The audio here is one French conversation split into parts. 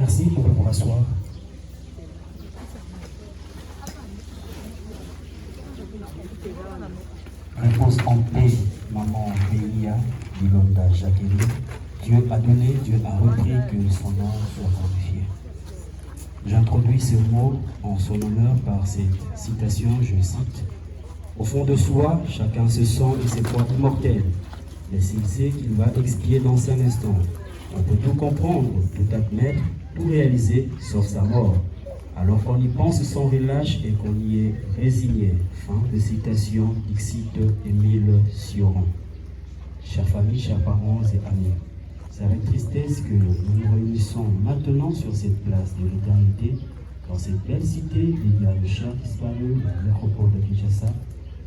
Merci, on peut vous rasseoir. Repose en paix, maman Bélia, Dilonda Jacqueline. Dieu a donné, Dieu a repris, que son nom soit glorifié. J'introduis ce mot en son honneur par cette citation, je cite: au fond de soi, chacun se sent et ses poids immortels, mais s'il sait qu'il va expier dans un instant, on peut tout comprendre, tout admettre, tout réaliser, sauf sa mort. Alors qu'on y pense sans relâche et qu'on y est résigné. Fin de citation d'Ixite Émile Sioran. Chers familles, chers parents et amis, c'est avec tristesse que nous nous réunissons maintenant sur cette place de l'éternité, dans cette belle cité dédiée à le cher disparu, la métropole de Kinshasa,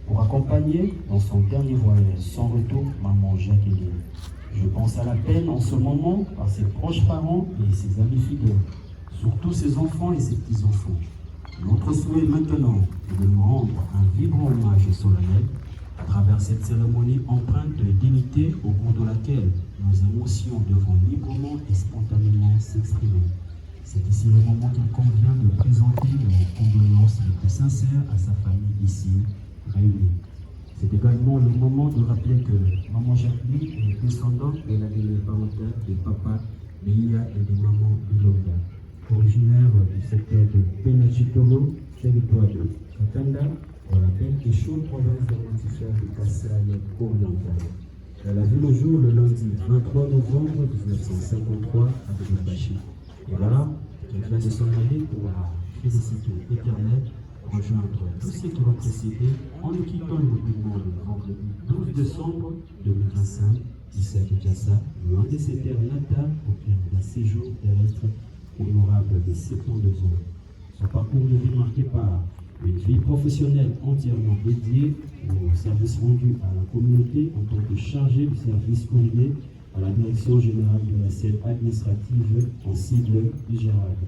pour accompagner dans son dernier voyage sans retour maman Jacqueline. Je pense à la peine en ce moment par ses proches parents et ses amis fidèles, surtout ses enfants et ses petits-enfants. Notre souhait maintenant est de nous rendre un vibrant hommage solennel à travers cette cérémonie empreinte de dignité au cours de laquelle nos émotions devront librement et spontanément s'exprimer. C'est ici le moment qu'il convient de présenter nos condoléances les plus sincères à sa famille ici réunie. C'est également le moment de rappeler que maman Jacqueline est descendante de la lignée parentale de papa Bélia et de maman Bilonga, originaire du secteur de Penachitolo, territoire de Katanda, dans la belle et chaude province d'Orlantifère de Kassai orientale. Elle a vu le jour le lundi 23 novembre 1953 avec le Bachi. Et voilà, qu'elle vient de s'en aller pour la félicité éternelle, rejoindre tous ceux qui l'ont précédé en nous quittant le mouvement le vendredi 12 décembre 2025, ici à Kinshasa, loin de ses terres natales, au terme d'un séjour terrestre honorable de 72 ans. Son parcours de vie marqué par une vie professionnelle entièrement dédiée au service rendu à la communauté en tant que chargé du service courrier à la direction générale de la scène administrative en sigle IGERAD,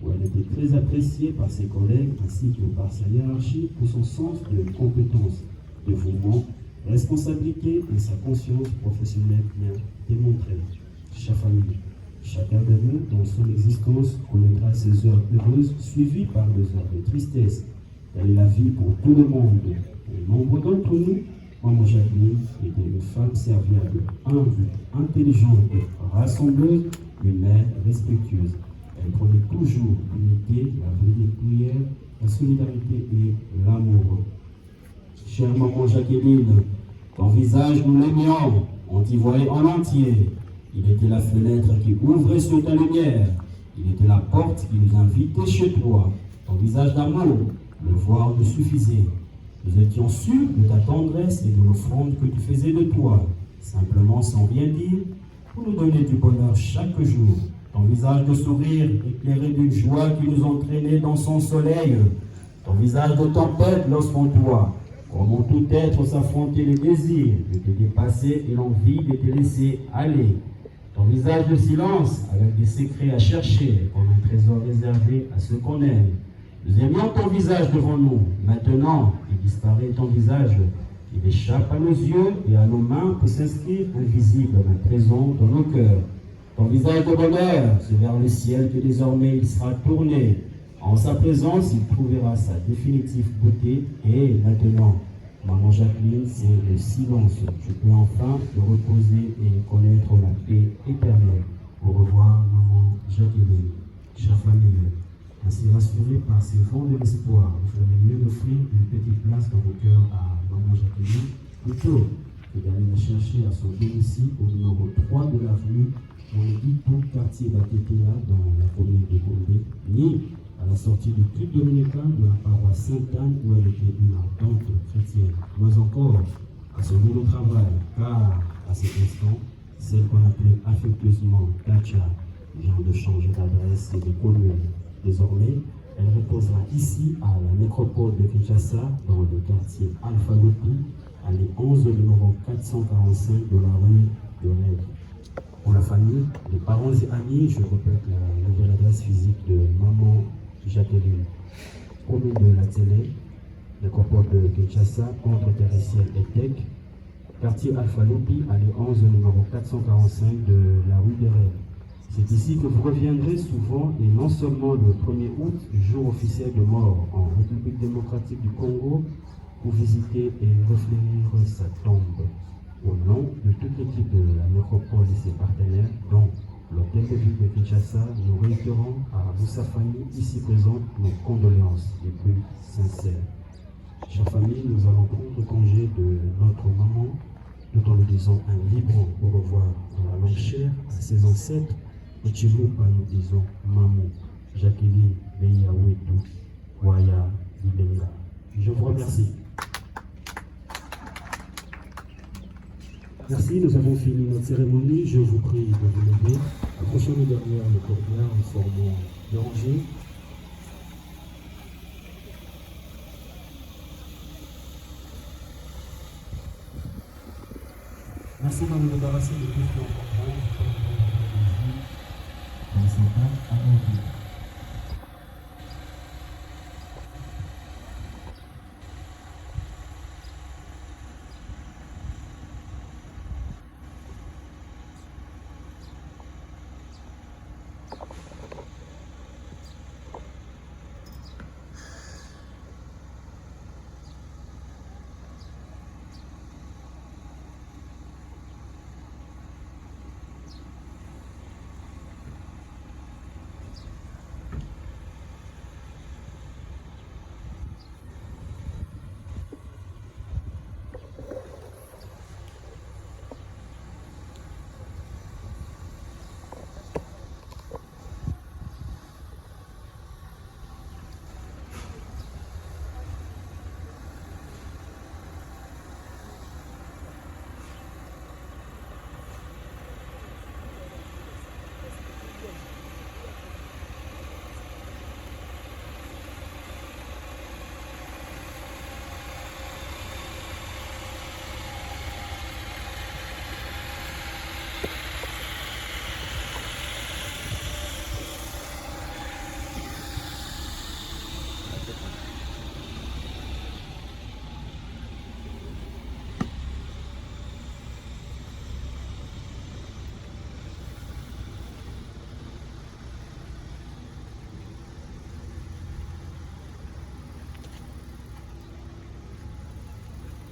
où elle était très appréciée par ses collègues ainsi que par sa hiérarchie pour son sens de compétence, de dévouement, responsabilité et sa conscience professionnelle bien démontrée. Chère famille, chacun de nous, dans son existence, connaîtra ces heures heureuses suivies par des heures de tristesse. Telle est la vie pour tout le monde. Et nombre d'entre nous, maman Jacqueline était une femme serviable, humble, intelligente, rassembleuse, une mère respectueuse. Elle prenait toujours l'unité, la vraie prière, la solidarité et l'amour. Chère maman Jacqueline, ton visage nous l'aimions, on t'y voyait en entier. Il était la fenêtre qui ouvrait sur ta lumière. Il était la porte qui nous invitait chez toi. Ton visage d'amour, le voir nous suffisait. Nous étions sûrs de ta tendresse et de l'offrande que tu faisais de toi, simplement sans rien dire, pour nous donner du bonheur chaque jour. Ton visage de sourire éclairé d'une joie qui nous entraînait dans son soleil. Ton visage de tempête lorsqu'on toi, comment tout être s'affronter les désirs de te dépasser et l'envie de te laisser aller. Ton visage de silence avec des secrets à chercher comme un trésor réservé à ceux qu'on aime. Nous aimions ton visage devant nous. Maintenant, il disparaît ton visage. Il échappe à nos yeux et à nos mains pour s'inscrire invisible mais présent dans nos cœurs. Ton visage de bonheur, c'est vers le ciel que désormais il sera tourné. En sa présence, il trouvera sa définitive beauté. Et maintenant, maman Jacqueline, c'est le silence. Je peux enfin me reposer et connaître la paix éternelle. Au revoir, maman Jacqueline. Chère famille, ainsi rassurée par ces vents de l'espoir, vous ferez mieux d'offrir une petite place dans vos cœurs à maman Jacqueline, plutôt que d'aller la chercher à son domicile au numéro 3 de l'avenue, dans le tout quartier Batétéa, dans la commune de Gombe, ni à la sortie du club dominicain de la paroisse Sainte-Anne où elle était une ardente chrétienne, mais encore à son nouveau travail, car à cet instant, celle qu'on appelait affectueusement Kacha vient de changer d'adresse et de commune. Désormais, elle reposera ici à la nécropole de Kinshasa, dans le quartier Alpha Lopi, allée 11 numéro 445 de la rue de Règle. Pour la famille, les parents et amis, je répète la nouvelle adresse physique de maman Jacqueline. Commune de la Télé, nécropole de Kinshasa, entre Terressiel et Tech, quartier Alpha Lopi, allée 11 numéro 445 de la rue de Règle. C'est ici que vous reviendrez souvent et non seulement le 1er août, jour officiel de mort en République démocratique du Congo, pour visiter et reflérir sa tombe. Au nom de toute l'équipe de la métropole et ses partenaires, dont l'hôtel de ville de Kinshasa, nous réitérons à vous, sa famille, ici présente, nos condoléances les plus sincères. Chère famille, nous allons prendre congé de notre maman, tout en lui disant un libre au revoir dans la langue chère à ses ancêtres. Et Chilupa, nous disons Mamou, Jacqueline, Beya Wetu, Waya, Ilenga. Je vous remercie. Merci, nous avons fini notre cérémonie. Je vous prie de vous lever. Approchez-nous derrière le cordial en formant de rangée. Merci de nous débarrasser de tout ce qui est encombrant. Dans ces actes à vie.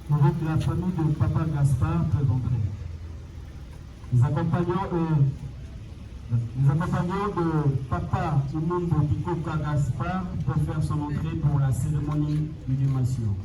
Avec la famille de Papa Gaspard présenterait. Les accompagnants de Papa Imundo Bikoka Gaspard pour faire son entrée pour la cérémonie d'inhumation.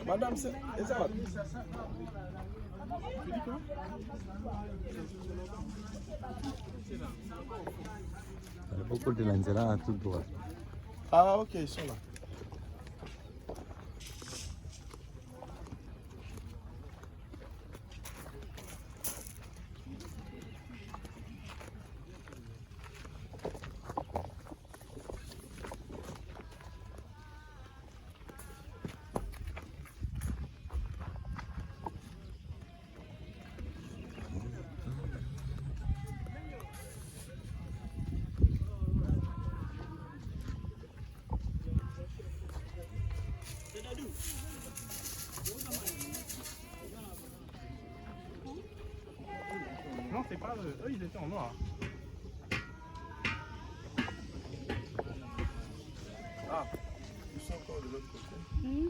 Madame, c'est ça. Beaucoup de l'Angela à tout droit. Ah, ok, ils sont là. Non, c'est pas eux. Eux, ils étaient en noir. Ah, ils sont encore de l'autre côté.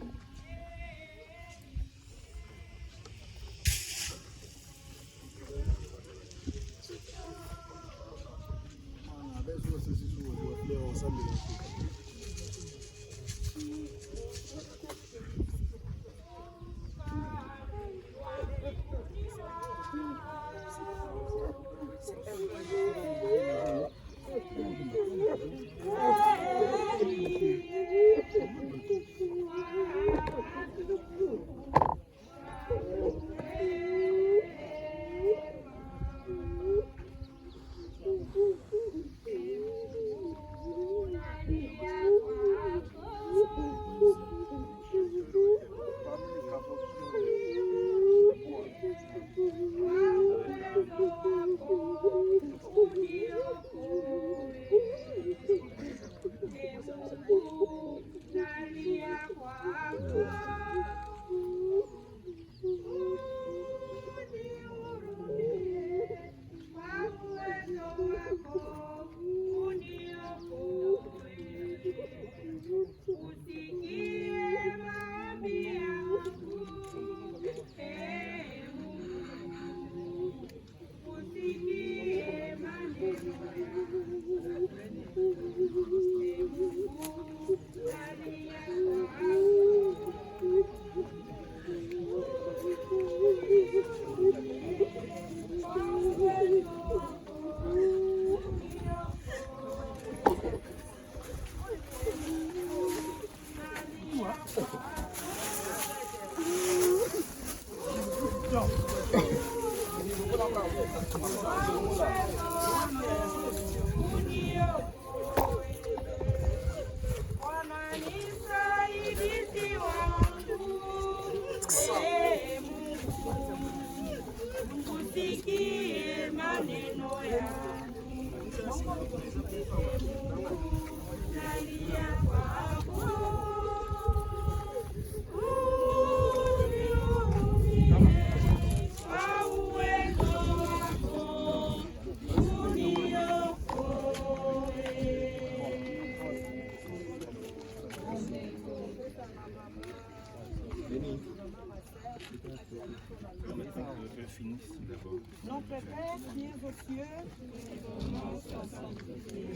Notre Père qui es aux cieux, que ton nom soit sanctifié,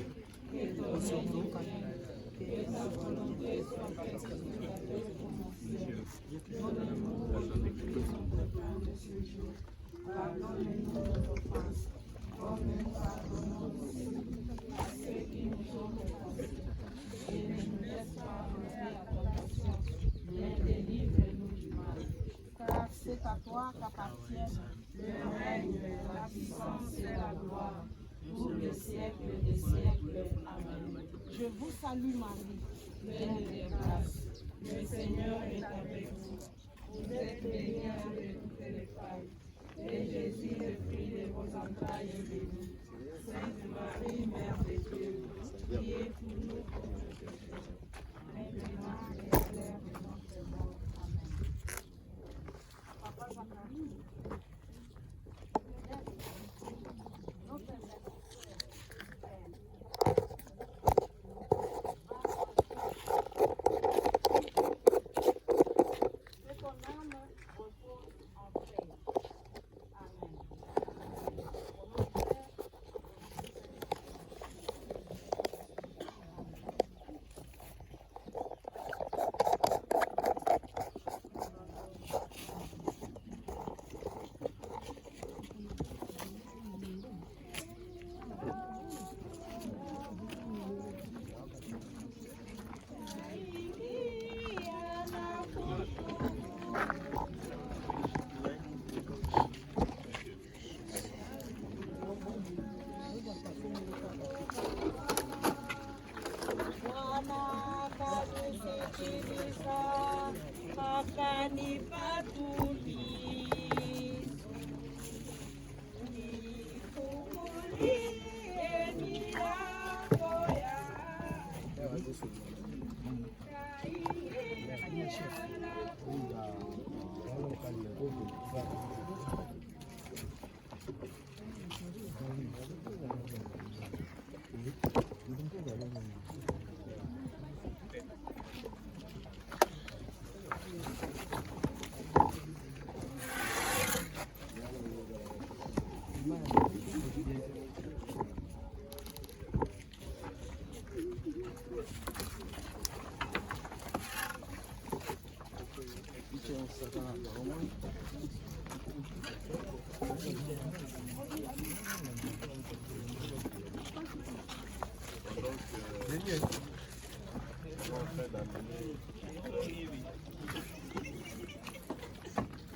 que ton règne vienne, que ta volonté soit faite sur la terre comme au ciel. Donne-nous aujourd'hui notre pain de ce jour. Pardonne-nous nos offenses, comme nous pardonnons aussi à ceux qui nous ont offensés. Et ne nous laisse pas entrer à tentation, mais délivre-nous du mal. Car c'est à toi qu'appartiennent le règne, la puissance et la gloire, pour le siècle des siècles. Amen. Je vous salue Marie, pleine de grâce. Le Seigneur est avec vous. Vous êtes bénie entre toutes les femmes. Et Jésus, le fruit de vos entrailles, est béni. Sainte Marie, Mère de Dieu, priez pour nous pauvres pécheurs, maintenant et à l'heure de notre mort. Amen. Papa Zacharie.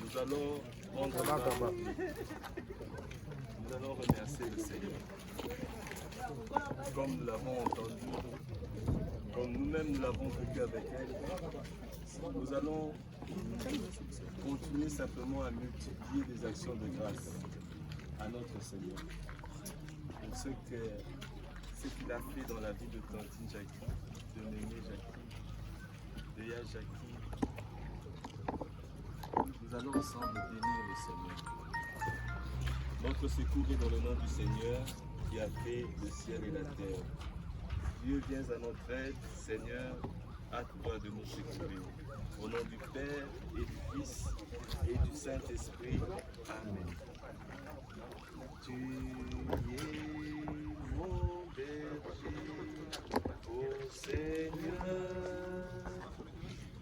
Nous allons remercier le Seigneur. Comme nous l'avons entendu, comme nous-mêmes nous l'avons vécu avec elle, nous allons continuer simplement à multiplier des actions de grâce à notre Seigneur. Pour ce qu'il a fait dans la vie de Tantine Jackie, de Néné Jackie, de Ya Jackie. Nous allons ensemble bénir le Seigneur. Notre secours est dans le nom du Seigneur qui a fait le ciel et la terre. Dieu, viens à notre aide, Seigneur, hâte-toi de nous secourir. Au nom du Père et du Fils et du Saint-Esprit. Amen. Tu es mon berger, ô Seigneur,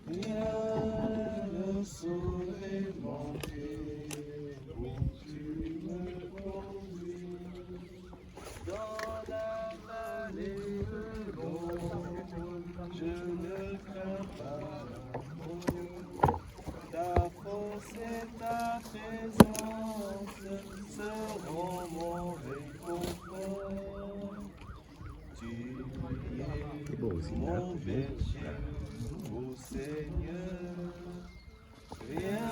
viens me sauver mon Dieu, où tu me conduis, dans la vallée de l'ombre, je ne crains pas, ta force est ta paix. présence seront mon réconfort. Tu es mon berger, ô Seigneur. Rien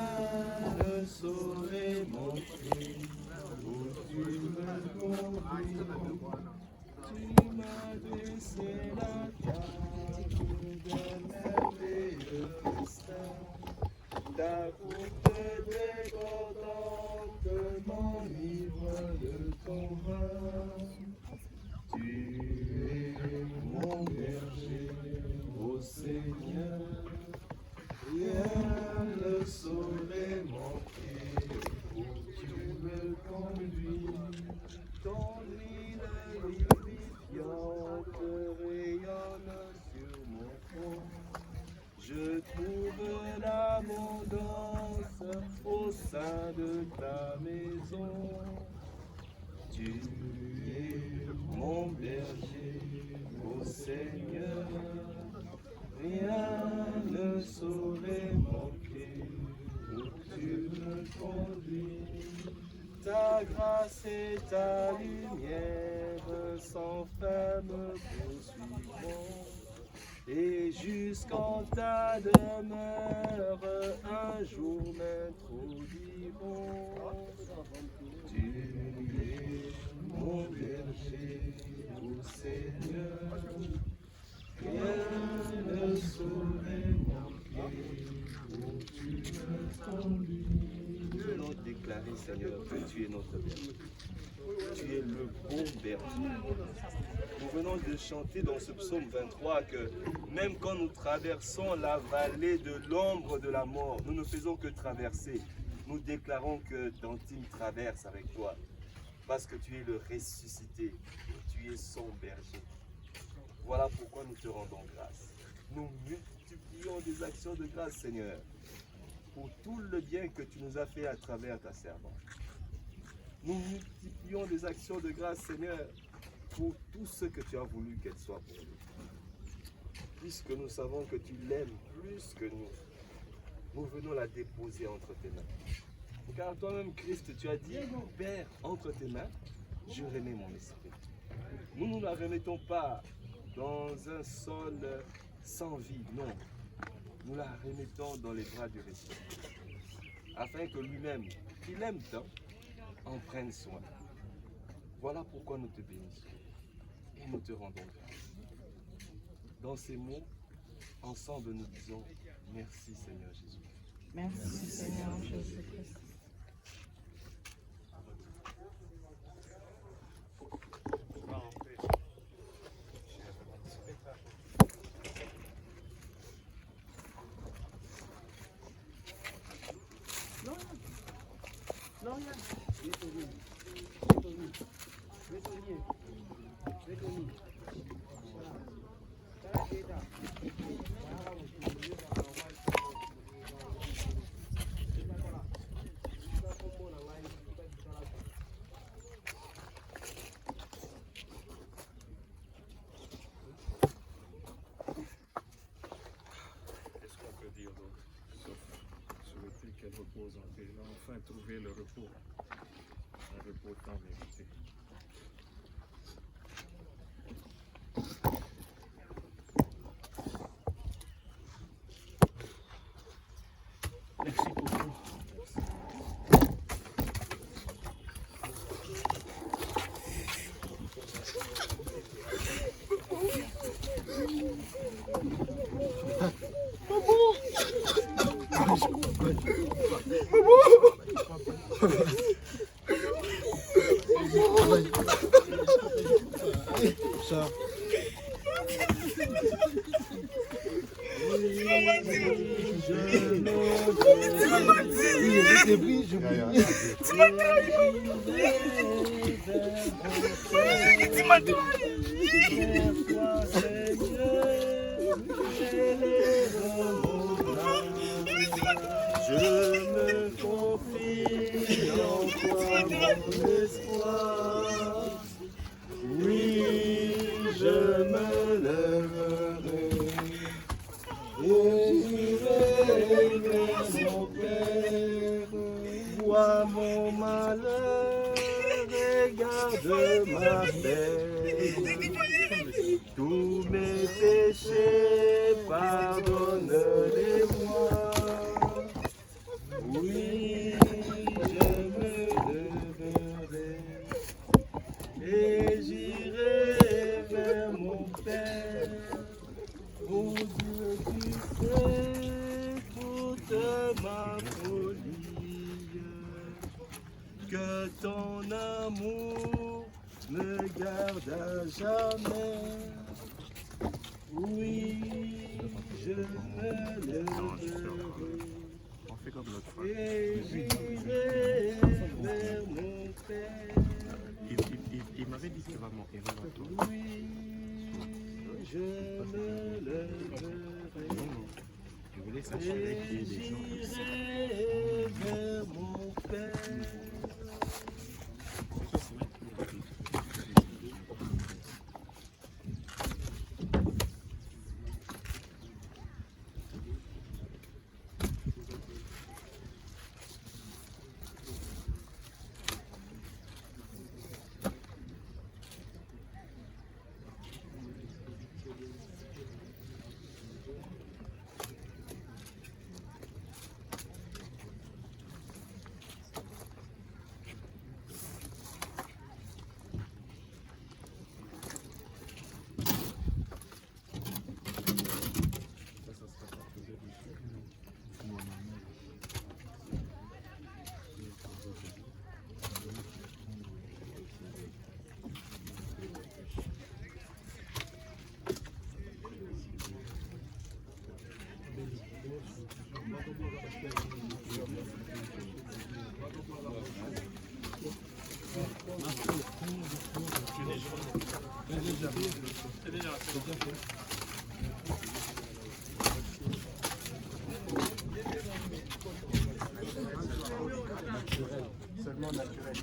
ne saurait manquer où tu me conduis. Tu m'as baissé la table d'un merveilleux festin. Ta coupe débordante m'enivre de ton vin. Tu es mon berger, ô Seigneur. Rien ne saurait manquer où tu me conduis. Ton huile vivifiante rayonne sur mon front. Je trouve l'abondance au sein de ta maison. Tu es mon berger, ô Seigneur. Rien ne saurait manquer où tu me conduis. Ta grâce et ta lumière sans fin me poursuivront. Et jusqu'en ta demeure, un jour m'introduiront. Tu es mon berger, ô Seigneur. Rien ne saurait manquer où tu me conduis. Nous venons déclarer, Seigneur, que tu es notre berger. Tu es le bon berger. Nous venons de chanter dans ce psaume 23 que même quand nous traversons la vallée de l'ombre de la mort, nous ne faisons que traverser. Nous déclarons que d'Antime traverse avec toi parce que tu es le ressuscité, tu es son berger. Voilà pourquoi nous te rendons grâce. Nous multiplions des actions de grâce, Seigneur, pour tout le bien que tu nous as fait à travers ta servante. Nous multiplions des actions de grâce, Seigneur, pour tout ce que tu as voulu qu'elle soit pour nous. Puisque nous savons que tu l'aimes plus que nous, nous venons la déposer entre tes mains. Car toi-même, Christ, tu as dit, Père, entre tes mains, je remets mon esprit. Nous ne la remettons pas dans un sol sans vie, non. Nous la remettons dans les bras du ressuscité, afin que lui-même, qu'il aime tant, en prenne soin. Voilà pourquoi nous te bénissons et nous te rendons grâce. Dans ces mots, ensemble nous disons merci Seigneur Jésus. Merci Seigneur Jésus-Christ. Qu'elle repose en paix. Elle a enfin trouvé le repos, un repos tant mérité. Merci beaucoup. vois mon malheur, regarde ma peine. Tous mes péchés, pardonne-les-moi. Oui, je me leverai et j'irai vers mon Père. Oh Dieu, tu sais toute ma folie, que ton amour me garde à jamais. Oui, je me lèverai et j'irai vers mon Père. Il m'avait dit qu'il va mourir bientôt. Oui, je me lèverai. Je voulais s'assurer qu'il y ait des gens comme ça. J'irai vers mon Père. Seulement naturel.